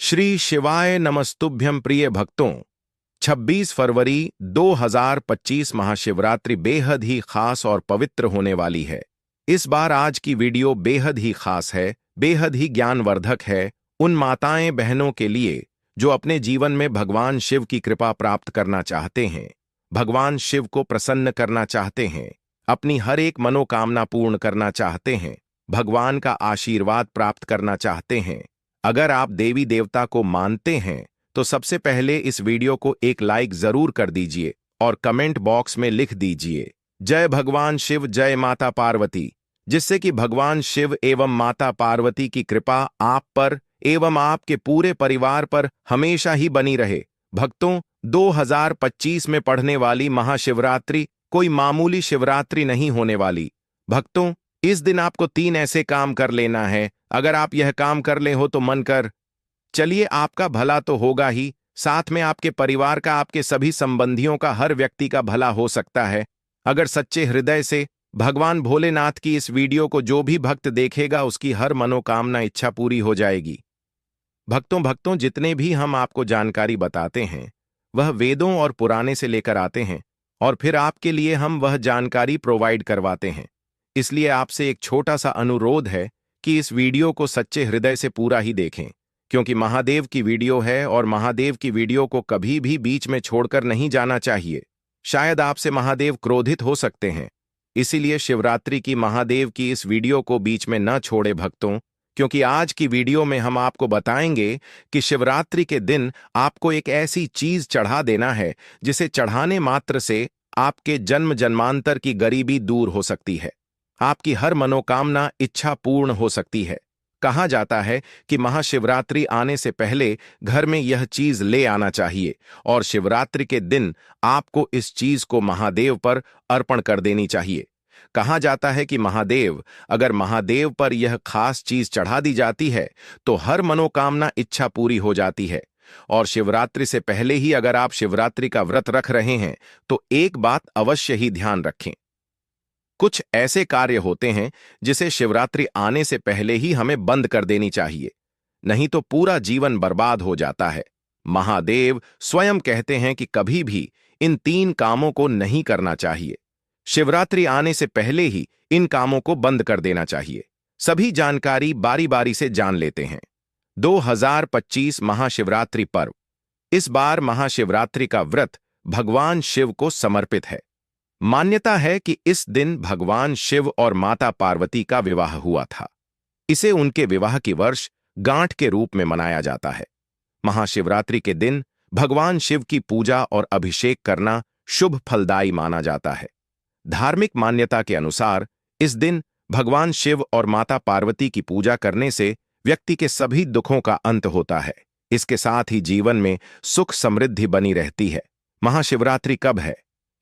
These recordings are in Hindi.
श्री शिवाय नमस्तुभ्यं प्रिय भक्तों। 26 फरवरी 2025 महाशिवरात्रि बेहद ही खास और पवित्र होने वाली है। इस बार आज की वीडियो बेहद ही खास है, बेहद ही ज्ञानवर्धक है उन माताएं बहनों के लिए जो अपने जीवन में भगवान शिव की कृपा प्राप्त करना चाहते हैं, भगवान शिव को प्रसन्न करना चाहते हैं, अपनी हर एक मनोकामना पूर्ण करना चाहते हैं, भगवान का आशीर्वाद प्राप्त करना चाहते हैं। अगर आप देवी देवता को मानते हैं तो सबसे पहले इस वीडियो को एक लाइक जरूर कर दीजिए और कमेंट बॉक्स में लिख दीजिए जय भगवान शिव, जय माता पार्वती, जिससे कि भगवान शिव एवं माता पार्वती की कृपा आप पर एवं आपके पूरे परिवार पर हमेशा ही बनी रहे। भक्तों, 2025 में पढ़ने वाली महाशिवरात्रि कोई मामूली शिवरात्रि नहीं होने वाली। भक्तों, इस दिन आपको 3 ऐसे काम कर लेना है। अगर आप यह काम कर ले हो तो मन कर चलिए, आपका भला तो होगा ही, साथ में आपके परिवार का, आपके सभी संबंधियों का, हर व्यक्ति का भला हो सकता है। अगर सच्चे हृदय से भगवान भोलेनाथ की इस वीडियो को जो भी भक्त देखेगा उसकी हर मनोकामना इच्छा पूरी हो जाएगी। भक्तों, जितने भी हम आपको जानकारी बताते हैं वह वेदों और पुराने से लेकर आते हैं और फिर आपके लिए हम वह जानकारी प्रोवाइड करवाते हैं। इसलिए आपसे एक छोटा सा अनुरोध है कि इस वीडियो को सच्चे हृदय से पूरा ही देखें, क्योंकि महादेव की वीडियो है और महादेव की वीडियो को कभी भी बीच में छोड़कर नहीं जाना चाहिए। शायद आपसे महादेव क्रोधित हो सकते हैं, इसीलिए शिवरात्रि की महादेव की इस वीडियो को बीच में न छोड़े भक्तों, क्योंकि आज की वीडियो में हम आपको बताएंगे कि शिवरात्रि के दिन आपको एक ऐसी चीज चढ़ा देना है जिसे चढ़ाने मात्र से आपके जन्म जन्मांतर की गरीबी दूर हो सकती है, आपकी हर मनोकामना इच्छा पूर्ण हो सकती है। कहा जाता है कि महाशिवरात्रि आने से पहले घर में यह चीज ले आना चाहिए और शिवरात्रि के दिन आपको इस चीज को महादेव पर अर्पण कर देनी चाहिए। कहा जाता है कि अगर महादेव पर यह खास चीज चढ़ा दी जाती है तो हर मनोकामना इच्छा पूरी हो जाती है। और शिवरात्रि से पहले ही अगर आप शिवरात्रि का व्रत रख रहे हैं तो एक बात अवश्य ही ध्यान रखें। कुछ ऐसे कार्य होते हैं जिसे शिवरात्रि आने से पहले ही हमें बंद कर देनी चाहिए, नहीं तो पूरा जीवन बर्बाद हो जाता है। महादेव स्वयं कहते हैं कि कभी भी इन 3 कामों को नहीं करना चाहिए। शिवरात्रि आने से पहले ही इन कामों को बंद कर देना चाहिए। सभी जानकारी बारी बारी से जान लेते हैं। 2025 महाशिवरात्रि पर्व। इस बार महाशिवरात्रि का व्रत भगवान शिव को समर्पित है। मान्यता है कि इस दिन भगवान शिव और माता पार्वती का विवाह हुआ था। इसे उनके विवाह की वर्ष गांठ के रूप में मनाया जाता है। महाशिवरात्रि के दिन भगवान शिव की पूजा और अभिषेक करना शुभ फलदायी माना जाता है। धार्मिक मान्यता के अनुसार इस दिन भगवान शिव और माता पार्वती की पूजा करने से व्यक्ति के सभी दुखों का अंत होता है। इसके साथ ही जीवन में सुख समृद्धि बनी रहती है। महाशिवरात्रि कब है?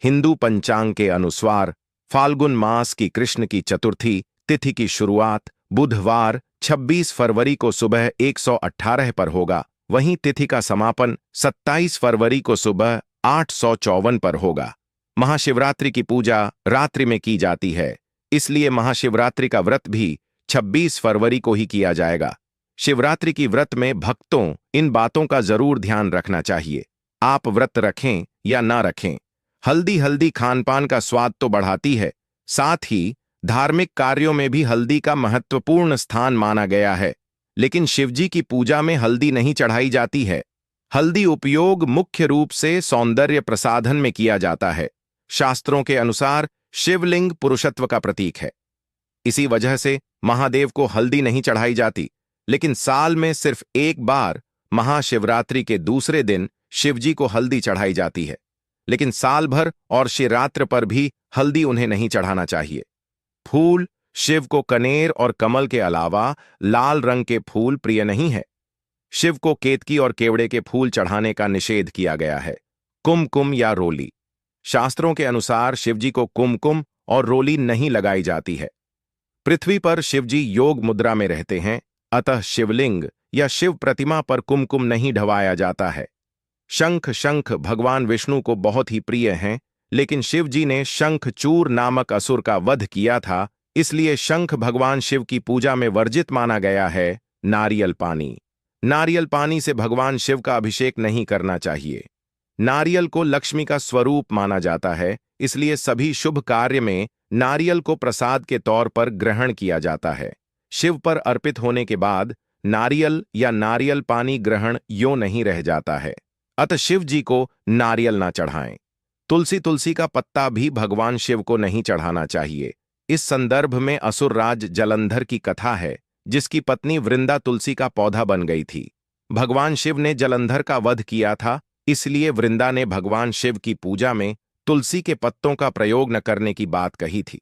हिंदू पंचांग के अनुसार फाल्गुन मास की कृष्ण की चतुर्थी तिथि की शुरुआत बुधवार 26 फरवरी को सुबह 118 पर होगा। वहीं तिथि का समापन 27 फरवरी को सुबह 854 पर होगा। महाशिवरात्रि की पूजा रात्रि में की जाती है, इसलिए महाशिवरात्रि का व्रत भी 26 फरवरी को ही किया जाएगा। शिवरात्रि की व्रत में भक्तों इन बातों का जरूर ध्यान रखना चाहिए। आप व्रत रखें या ना रखें, हल्दी खानपान का स्वाद तो बढ़ाती है, साथ ही धार्मिक कार्यों में भी हल्दी का महत्वपूर्ण स्थान माना गया है। लेकिन शिवजी की पूजा में हल्दी नहीं चढ़ाई जाती है। हल्दी उपयोग मुख्य रूप से सौंदर्य प्रसाधन में किया जाता है। शास्त्रों के अनुसार शिवलिंग पुरुषत्व का प्रतीक है, इसी वजह से महादेव को हल्दी नहीं चढ़ाई जाती। लेकिन साल में सिर्फ एक बार महाशिवरात्रि के दूसरे दिन शिवजी को हल्दी चढ़ाई जाती है, लेकिन साल भर और शिवरात्रि पर भी हल्दी उन्हें नहीं चढ़ाना चाहिए। फूल। शिव को कनेर और कमल के अलावा लाल रंग के फूल प्रिय नहीं है। शिव को केतकी और केवड़े के फूल चढ़ाने का निषेध किया गया है। कुमकुम या रोली। शास्त्रों के अनुसार शिवजी को कुमकुम और रोली नहीं लगाई जाती है। पृथ्वी पर शिवजी योग मुद्रा में रहते हैं, अतः शिवलिंग या शिव प्रतिमा पर कुमकुम नहीं ढवाया जाता है। शंख भगवान विष्णु को बहुत ही प्रिय हैं, लेकिन शिवजी ने शंखचूर नामक असुर का वध किया था, इसलिए शंख भगवान शिव की पूजा में वर्जित माना गया है। नारियल पानी। नारियल पानी से भगवान शिव का अभिषेक नहीं करना चाहिए। नारियल को लक्ष्मी का स्वरूप माना जाता है, इसलिए सभी शुभ कार्य में नारियल को प्रसाद के तौर पर ग्रहण किया जाता है। शिव पर अर्पित होने के बाद नारियल या नारियल पानी ग्रहण यों नहीं रह जाता है, अतः शिव जी को नारियल ना चढ़ाएं। तुलसी का पत्ता भी भगवान शिव को नहीं चढ़ाना चाहिए। इस संदर्भ में असुरराज जलंधर की कथा है, जिसकी पत्नी वृंदा तुलसी का पौधा बन गई थी। भगवान शिव ने जलंधर का वध किया था, इसलिए वृंदा ने भगवान शिव की पूजा में तुलसी के पत्तों का प्रयोग न करने की बात कही थी।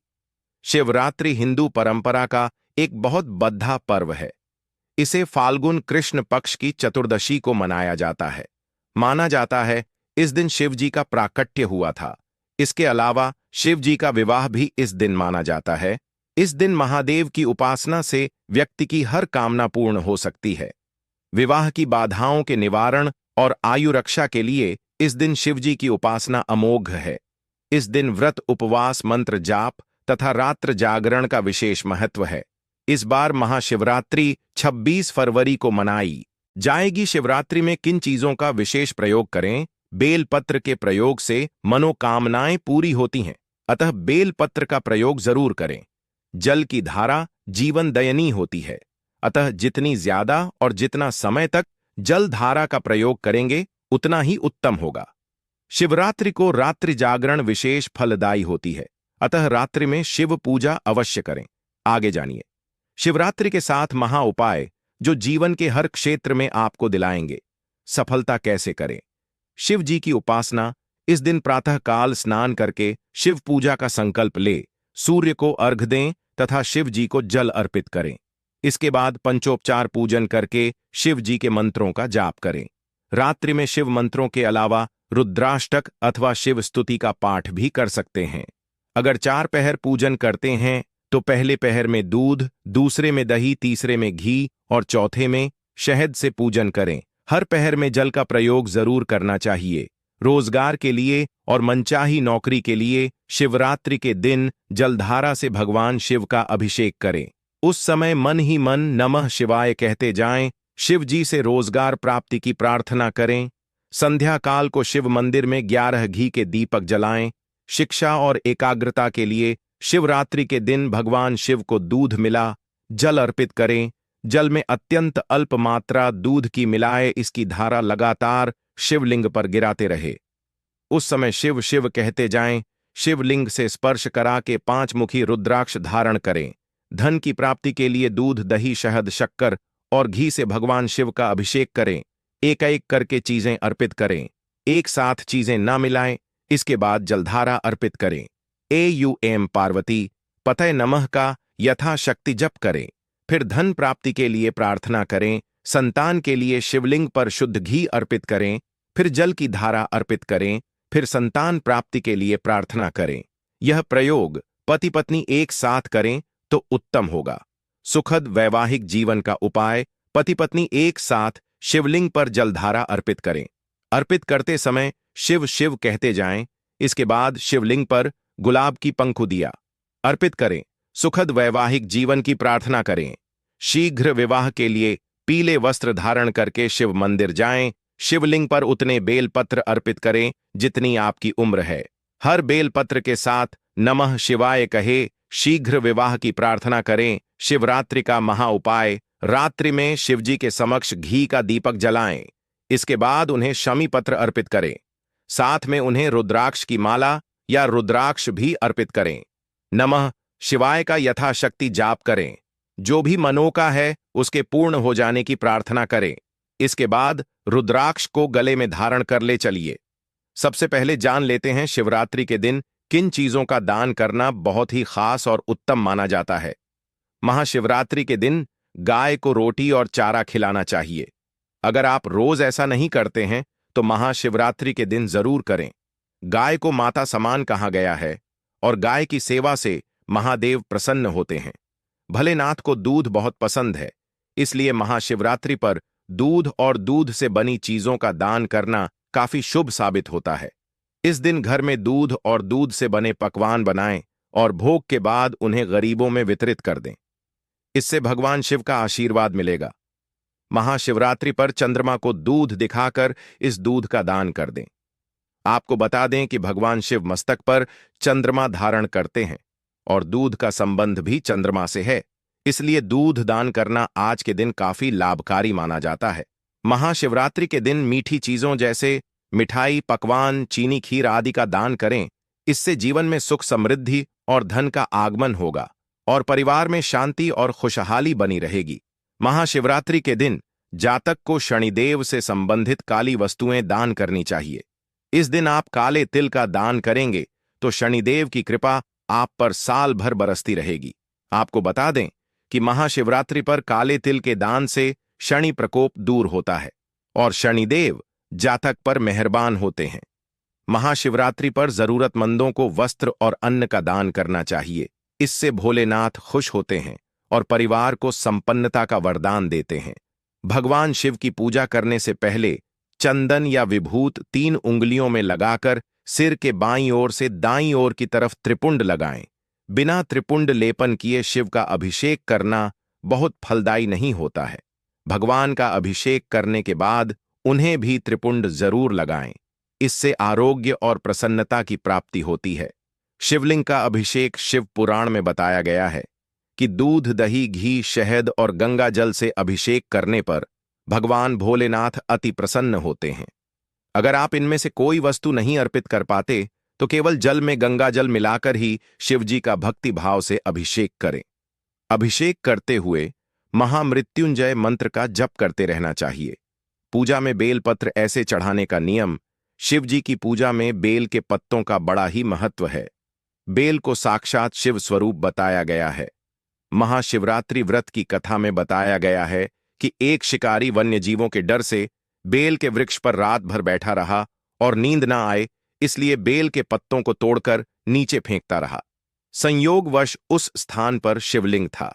शिवरात्रि हिंदू परंपरा का एक बहुत बद्धा पर्व है। इसे फाल्गुन कृष्ण पक्ष की चतुर्दशी को मनाया जाता है। माना जाता है इस दिन शिव जी का प्राकट्य हुआ था। इसके अलावा शिव जी का विवाह भी इस दिन माना जाता है। इस दिन महादेव की उपासना से व्यक्ति की हर कामना पूर्ण हो सकती है। विवाह की बाधाओं के निवारण और आयु रक्षा के लिए इस दिन शिव जी की उपासना अमोघ है। इस दिन व्रत, उपवास, मंत्र जाप तथा रात्र जागरण का विशेष महत्व है। इस बार महाशिवरात्रि 26 फरवरी को मनाई जाएगी। शिवरात्रि में किन चीजों का विशेष प्रयोग करें? बेलपत्र के प्रयोग से मनोकामनाएं पूरी होती हैं, अतः बेलपत्र का प्रयोग जरूर करें। जल की धारा जीवन दयनीय होती है, अतः जितनी ज्यादा और जितना समय तक जल धारा का प्रयोग करेंगे उतना ही उत्तम होगा। शिवरात्रि को रात्रि जागरण विशेष फलदायी होती है, अतः रात्रि में शिव पूजा अवश्य करें। आगे जानिए शिवरात्रि के 7 महा उपाय जो जीवन के हर क्षेत्र में आपको दिलाएंगे। सफलता कैसे करें? शिव जी की उपासना। इस दिन प्रातः काल स्नान करके शिव पूजा का संकल्प ले, सूर्य को अर्घ्य दें तथा शिव जी को जल अर्पित करें। इसके बाद पंचोपचार पूजन करके शिव जी के मंत्रों का जाप करें। रात्रि में शिव मंत्रों के अलावा रुद्राष्टक अथवा शिव स्तुति का पाठ भी कर सकते हैं। अगर 4 पहर पूजन करते हैं तो पहले पहर में दूध, दूसरे में दही, तीसरे में घी और चौथे में शहद से पूजन करें। हर पहर में जल का प्रयोग जरूर करना चाहिए। रोजगार के लिए और मनचाही नौकरी के लिए शिवरात्रि के दिन जलधारा से भगवान शिव का अभिषेक करें। उस समय मन ही मन नमः शिवाय कहते जाएं। शिव जी से रोजगार प्राप्ति की प्रार्थना करें। संध्या काल को शिव मंदिर में 11 घी के दीपक जलाएं। शिक्षा और एकाग्रता के लिए शिवरात्रि के दिन भगवान शिव को दूध मिला जल अर्पित करें। जल में अत्यंत अल्प मात्रा दूध की मिलाए इसकी धारा लगातार शिवलिंग पर गिराते रहे। उस समय शिव शिव कहते जाएं। शिवलिंग से स्पर्श करा के 5 मुखी रुद्राक्ष धारण करें। धन की प्राप्ति के लिए दूध, दही, शहद, शक्कर और घी से भगवान शिव का अभिषेक करें। एक एक करके चीजें अर्पित करें, एक साथ चीजें ना मिलाएं। इसके बाद जलधारा अर्पित करें। एम पार्वती पतये नमः का यथाशक्ति जप करें। फिर धन प्राप्ति के लिए प्रार्थना करें। संतान के लिए शिवलिंग पर शुद्ध घी अर्पित करें। फिर जल की धारा अर्पित करें। फिर संतान प्राप्ति के लिए प्रार्थना करें। यह प्रयोग पति पत्नी एक साथ करें तो उत्तम होगा। सुखद वैवाहिक जीवन का उपाय। पति पत्नी एक साथ शिवलिंग पर जलधारा अर्पित करें। अर्पित करते समय शिव शिव कहते जाएं। इसके बाद शिवलिंग पर गुलाब की पंखुदियां अर्पित करें। सुखद वैवाहिक जीवन की प्रार्थना करें। शीघ्र विवाह के लिए पीले वस्त्र धारण करके शिव मंदिर जाएं। शिवलिंग पर उतने बेलपत्र अर्पित करें जितनी आपकी उम्र है। हर बेलपत्र के साथ नमः शिवाय कहे शीघ्र विवाह की प्रार्थना करें। शिवरात्रि का महा उपाय। रात्रि में शिवजी के समक्ष घी का दीपक जलाएं। इसके बाद उन्हें शमी पत्र अर्पित करें। साथ में उन्हें रुद्राक्ष की माला या रुद्राक्ष भी अर्पित करें। नमः शिवाय का यथाशक्ति जाप करें। जो भी मनोका है उसके पूर्ण हो जाने की प्रार्थना करें। इसके बाद रुद्राक्ष को गले में धारण कर ले चलिए। सबसे पहले जान लेते हैं शिवरात्रि के दिन किन चीजों का दान करना बहुत ही खास और उत्तम माना जाता है। महाशिवरात्रि के दिन गाय को रोटी और चारा खिलाना चाहिए। अगर आप रोज ऐसा नहीं करते हैं तो महाशिवरात्रि के दिन जरूर करें। गाय को माता समान कहा गया है और गाय की सेवा से महादेव प्रसन्न होते हैं। भोलेनाथ को दूध बहुत पसंद है, इसलिए महाशिवरात्रि पर दूध और दूध से बनी चीजों का दान करना काफी शुभ साबित होता है। इस दिन घर में दूध और दूध से बने पकवान बनाएं और भोग के बाद उन्हें गरीबों में वितरित कर दें। इससे भगवान शिव का आशीर्वाद मिलेगा। महाशिवरात्रि पर चंद्रमा को दूध दिखाकर इस दूध का दान कर दें। आपको बता दें कि भगवान शिव मस्तक पर चंद्रमा धारण करते हैं और दूध का संबंध भी चंद्रमा से है, इसलिए दूध दान करना आज के दिन काफी लाभकारी माना जाता है। महाशिवरात्रि के दिन मीठी चीजों जैसे मिठाई, पकवान, चीनी, खीर आदि का दान करें। इससे जीवन में सुख, समृद्धि और धन का आगमन होगा और परिवार में शांति और खुशहाली बनी रहेगी। महाशिवरात्रि के दिन जातक को शनिदेव से संबंधित काली वस्तुएं दान करनी चाहिए। इस दिन आप काले तिल का दान करेंगे तो शनिदेव की कृपा आप पर साल भर बरसती रहेगी। आपको बता दें कि महाशिवरात्रि पर काले तिल के दान से शनि प्रकोप दूर होता है और शनिदेव जातक पर मेहरबान होते हैं। महाशिवरात्रि पर जरूरतमंदों को वस्त्र और अन्न का दान करना चाहिए। इससे भोलेनाथ खुश होते हैं और परिवार को संपन्नता का वरदान देते हैं। भगवान शिव की पूजा करने से पहले चंदन या विभूत 3 उंगलियों में लगाकर सिर के बाईं ओर से दाईं ओर की तरफ त्रिपुंड लगाएं। बिना त्रिपुंड लेपन किए शिव का अभिषेक करना बहुत फलदायी नहीं होता है। भगवान का अभिषेक करने के बाद उन्हें भी त्रिपुंड जरूर लगाएं। इससे आरोग्य और प्रसन्नता की प्राप्ति होती है। शिवलिंग का अभिषेक शिव पुराण में बताया गया है कि दूध, दही, घी, शहद और गंगा जल से अभिषेक करने पर भगवान भोलेनाथ अति प्रसन्न होते हैं। अगर आप इनमें से कोई वस्तु नहीं अर्पित कर पाते तो केवल जल में गंगा जल मिलाकर ही शिवजी का भक्ति भाव से अभिषेक करें। अभिषेक करते हुए महामृत्युंजय मंत्र का जप करते रहना चाहिए। पूजा में बेलपत्र ऐसे चढ़ाने का नियम। शिवजी की पूजा में बेल के पत्तों का बड़ा ही महत्व है। बेल को साक्षात शिव स्वरूप बताया गया है। महाशिवरात्रि व्रत की कथा में बताया गया है कि एक शिकारी वन्य जीवों के डर से बेल के वृक्ष पर रात भर बैठा रहा और नींद ना आए, इसलिए बेल के पत्तों को तोड़कर नीचे फेंकता रहा। संयोगवश उस स्थान पर शिवलिंग था।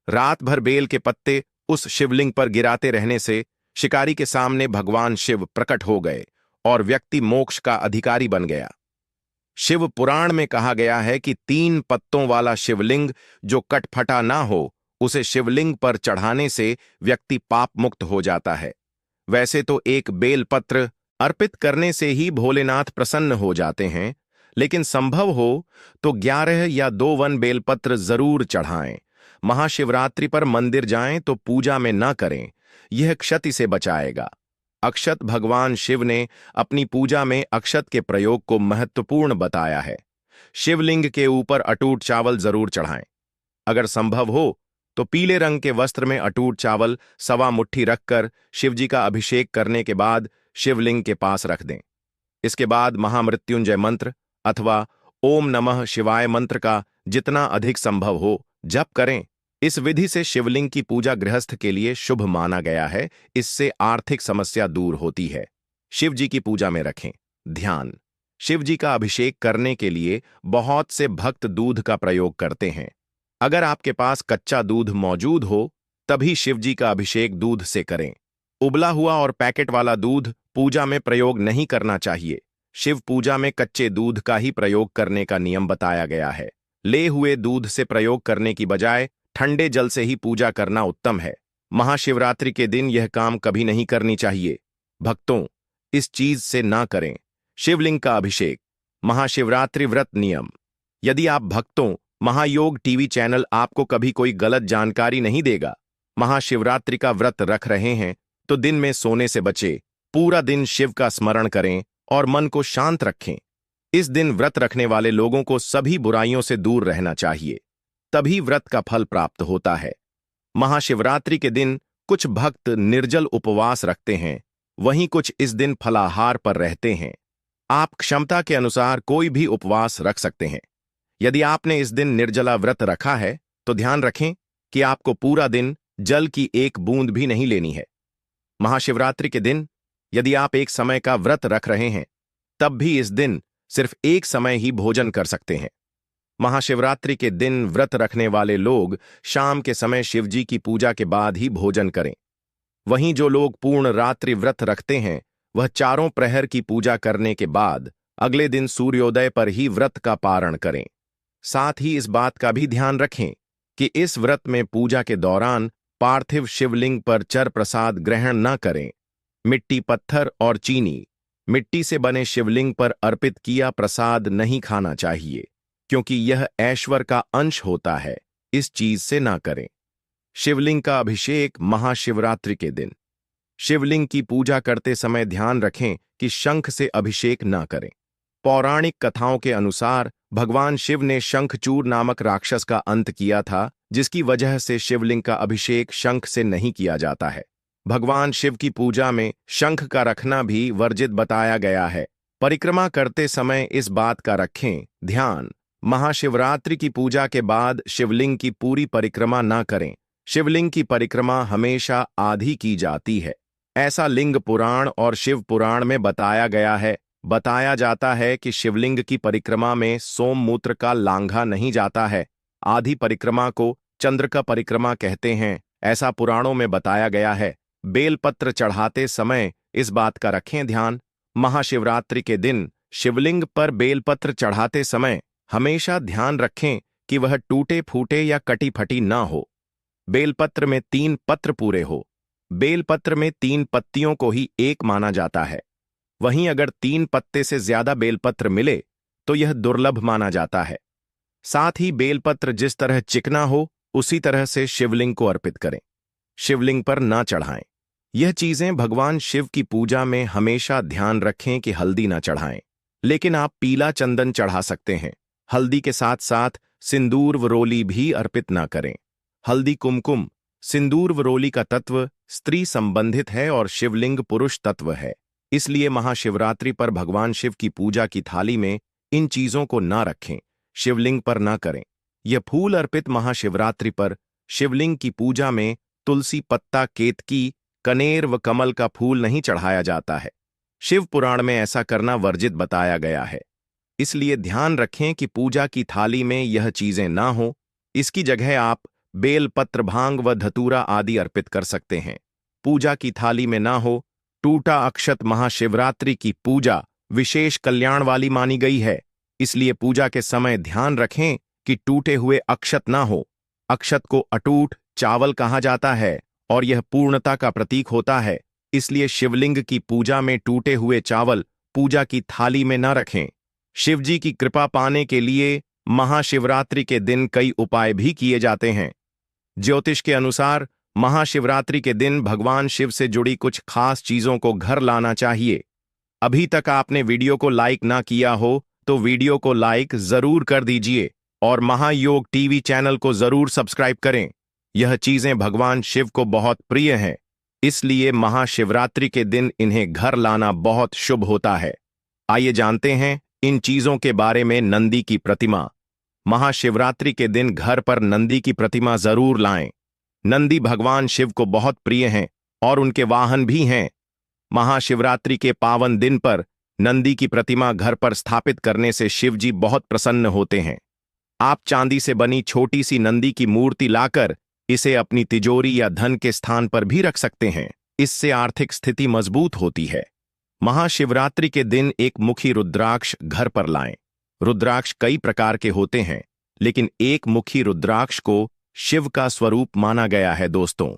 रात भर बेल के पत्ते उस शिवलिंग पर गिराते रहने से शिकारी के सामने भगवान शिव प्रकट हो गए और व्यक्ति मोक्ष का अधिकारी बन गया। शिव पुराण में कहा गया है कि 3 पत्तों वाला शिवलिंग जो कटफटा ना हो, उसे शिवलिंग पर चढ़ाने से व्यक्ति पाप मुक्त हो जाता है। वैसे तो एक बेलपत्र अर्पित करने से ही भोलेनाथ प्रसन्न हो जाते हैं, लेकिन संभव हो तो 11 या 2 वन बेलपत्र जरूर चढ़ाएं। महाशिवरात्रि पर मंदिर जाएं तो पूजा में न करें, यह क्षति से बचाएगा। अक्षत भगवान शिव ने अपनी पूजा में अक्षत के प्रयोग को महत्वपूर्ण बताया है। शिवलिंग के ऊपर अटूट चावल जरूर चढ़ाएं। अगर संभव हो तो पीले रंग के वस्त्र में अटूट चावल 1.25 मुट्ठी रखकर शिवजी का अभिषेक करने के बाद शिवलिंग के पास रख दें। इसके बाद महामृत्युंजय मंत्र अथवा ओम नमः शिवाय मंत्र का जितना अधिक संभव हो जप करें। इस विधि से शिवलिंग की पूजा गृहस्थ के लिए शुभ माना गया है। इससे आर्थिक समस्या दूर होती है। शिवजी की पूजा में रखें ध्यान। शिवजी का अभिषेक करने के लिए बहुत से भक्त दूध का प्रयोग करते हैं। अगर आपके पास कच्चा दूध मौजूद हो तभी शिवजी का अभिषेक दूध से करें। उबला हुआ और पैकेट वाला दूध पूजा में प्रयोग नहीं करना चाहिए। शिव पूजा में कच्चे दूध का ही प्रयोग करने का नियम बताया गया है। ले हुए दूध से प्रयोग करने की बजाय ठंडे जल से ही पूजा करना उत्तम है। महाशिवरात्रि के दिन यह काम कभी नहीं करनी चाहिए। भक्तों, इस चीज से ना करें। शिवलिंग का अभिषेक। महाशिवरात्रि व्रत नियम। यदि आप भक्तों, महायोग टीवी चैनल आपको कभी कोई गलत जानकारी नहीं देगा। महाशिवरात्रि का व्रत रख रहे हैं तो दिन में सोने से बचे। पूरा दिन शिव का स्मरण करें और मन को शांत रखें। इस दिन व्रत रखने वाले लोगों को सभी बुराइयों से दूर रहना चाहिए, तभी व्रत का फल प्राप्त होता है। महाशिवरात्रि के दिन कुछ भक्त निर्जल उपवास रखते हैं, वहीं कुछ इस दिन फलाहार पर रहते हैं। आप क्षमता के अनुसार कोई भी उपवास रख सकते हैं। यदि आपने इस दिन निर्जला व्रत रखा है तो ध्यान रखें कि आपको पूरा दिन जल की एक बूंद भी नहीं लेनी है। महाशिवरात्रि के दिन यदि आप एक समय का व्रत रख रहे हैं तब भी इस दिन सिर्फ एक समय ही भोजन कर सकते हैं। महाशिवरात्रि के दिन व्रत रखने वाले लोग शाम के समय शिवजी की पूजा के बाद ही भोजन करें। वहीं जो लोग पूर्ण रात्रि व्रत रखते हैं वह चारों प्रहर की पूजा करने के बाद अगले दिन सूर्योदय पर ही व्रत का पारण करें। साथ ही इस बात का भी ध्यान रखें कि इस व्रत में पूजा के दौरान पार्थिव शिवलिंग पर चर प्रसाद ग्रहण न करें। मिट्टी, पत्थर और चीनी, मिट्टी से बने शिवलिंग पर अर्पित किया प्रसाद नहीं खाना चाहिए, क्योंकि यह ऐश्वर्य का अंश होता है। इस चीज से ना करें। शिवलिंग का अभिषेक महाशिवरात्रि के दिन। शिवलिंग की पूजा करते समय ध्यान रखें कि शंख से अभिषेक ना करें। पौराणिक कथाओं के अनुसार भगवान शिव ने शंखचूर नामक राक्षस का अंत किया था, जिसकी वजह से शिवलिंग का अभिषेक शंख से नहीं किया जाता है। भगवान शिव की पूजा में शंख का रखना भी वर्जित बताया गया है। परिक्रमा करते समय इस बात का रखें ध्यान। महाशिवरात्रि की पूजा के बाद शिवलिंग की पूरी परिक्रमा ना करें। शिवलिंग की परिक्रमा हमेशा आधी की जाती है। ऐसा लिंग पुराण और शिव पुराण में बताया गया है। बताया जाता है कि शिवलिंग की परिक्रमा में सोममूत्र का लांघा नहीं जाता है। आधी परिक्रमा को चंद्र का परिक्रमा कहते हैं, ऐसा पुराणों में बताया गया है। बेलपत्र चढ़ाते समय इस बात का रखें ध्यान। महाशिवरात्रि के दिन शिवलिंग पर बेलपत्र चढ़ाते समय हमेशा ध्यान रखें कि वह टूटे फूटे या कटी फटी ना हो। बेलपत्र में 3 पत्र पूरे हो। बेलपत्र में 3 पत्तियों को ही एक माना जाता है। वहीं अगर 3 पत्ते से ज्यादा बेलपत्र मिले तो यह दुर्लभ माना जाता है। साथ ही बेलपत्र जिस तरह चिकना हो उसी तरह से शिवलिंग को अर्पित करें। शिवलिंग पर ना चढ़ाएं। यह चीजें भगवान शिव की पूजा में हमेशा ध्यान रखें कि हल्दी ना चढ़ाएं, लेकिन आप पीला चंदन चढ़ा सकते हैं। हल्दी के साथ साथ सिंदूर वरोली भी अर्पित ना करें। हल्दी, कुमकुम, सिंदूर वरोली का तत्व स्त्री संबंधित है और शिवलिंग पुरुष तत्व है। इसलिए महाशिवरात्रि पर भगवान शिव की पूजा की थाली में इन चीजों को ना रखें, शिवलिंग पर ना करें। यह फूल अर्पित महाशिवरात्रि पर शिवलिंग की पूजा में तुलसी पत्ता, केतकी, कनेर व कमल का फूल नहीं चढ़ाया जाता है। शिव पुराण में ऐसा करना वर्जित बताया गया है। इसलिए ध्यान रखें कि पूजा की थाली में यह चीजें ना हो। इसकी जगह आप बेल पत्र, भांग व धतूरा आदि अर्पित कर सकते हैं। पूजा की थाली में ना हो टूटा अक्षत। महाशिवरात्रि की पूजा विशेष कल्याण वाली मानी गई है। इसलिए पूजा के समय ध्यान रखें कि टूटे हुए अक्षत ना हो। अक्षत को अटूट चावल कहा जाता है और यह पूर्णता का प्रतीक होता है। इसलिए शिवलिंग की पूजा में टूटे हुए चावल पूजा की थाली में न रखें। शिवजी की कृपा पाने के लिए महाशिवरात्रि के दिन कई उपाय भी किए जाते हैं। ज्योतिष के अनुसार महाशिवरात्रि के दिन भगवान शिव से जुड़ी कुछ खास चीजों को घर लाना चाहिए। अभी तक आपने वीडियो को लाइक ना किया हो तो वीडियो को लाइक जरूर कर दीजिए और महायोग टीवी चैनल को जरूर सब्सक्राइब करें। यह चीजें भगवान शिव को बहुत प्रिय हैं, इसलिए महाशिवरात्रि के दिन इन्हें घर लाना बहुत शुभ होता है। आइए जानते हैं इन चीजों के बारे में। नंदी की प्रतिमा। महाशिवरात्रि के दिन घर पर नंदी की प्रतिमा जरूर लाएं। नंदी भगवान शिव को बहुत प्रिय हैं और उनके वाहन भी हैं। महाशिवरात्रि के पावन दिन पर नंदी की प्रतिमा घर पर स्थापित करने से शिवजी बहुत प्रसन्न होते हैं। आप चांदी से बनी छोटी सी नंदी की मूर्ति लाकर इसे अपनी तिजोरी या धन के स्थान पर भी रख सकते हैं। इससे आर्थिक स्थिति मजबूत होती है। महाशिवरात्रि के दिन एक मुखी रुद्राक्ष घर पर लाएं। रुद्राक्ष कई प्रकार के होते हैं, लेकिन एक मुखी रुद्राक्ष को शिव का स्वरूप माना गया है दोस्तों।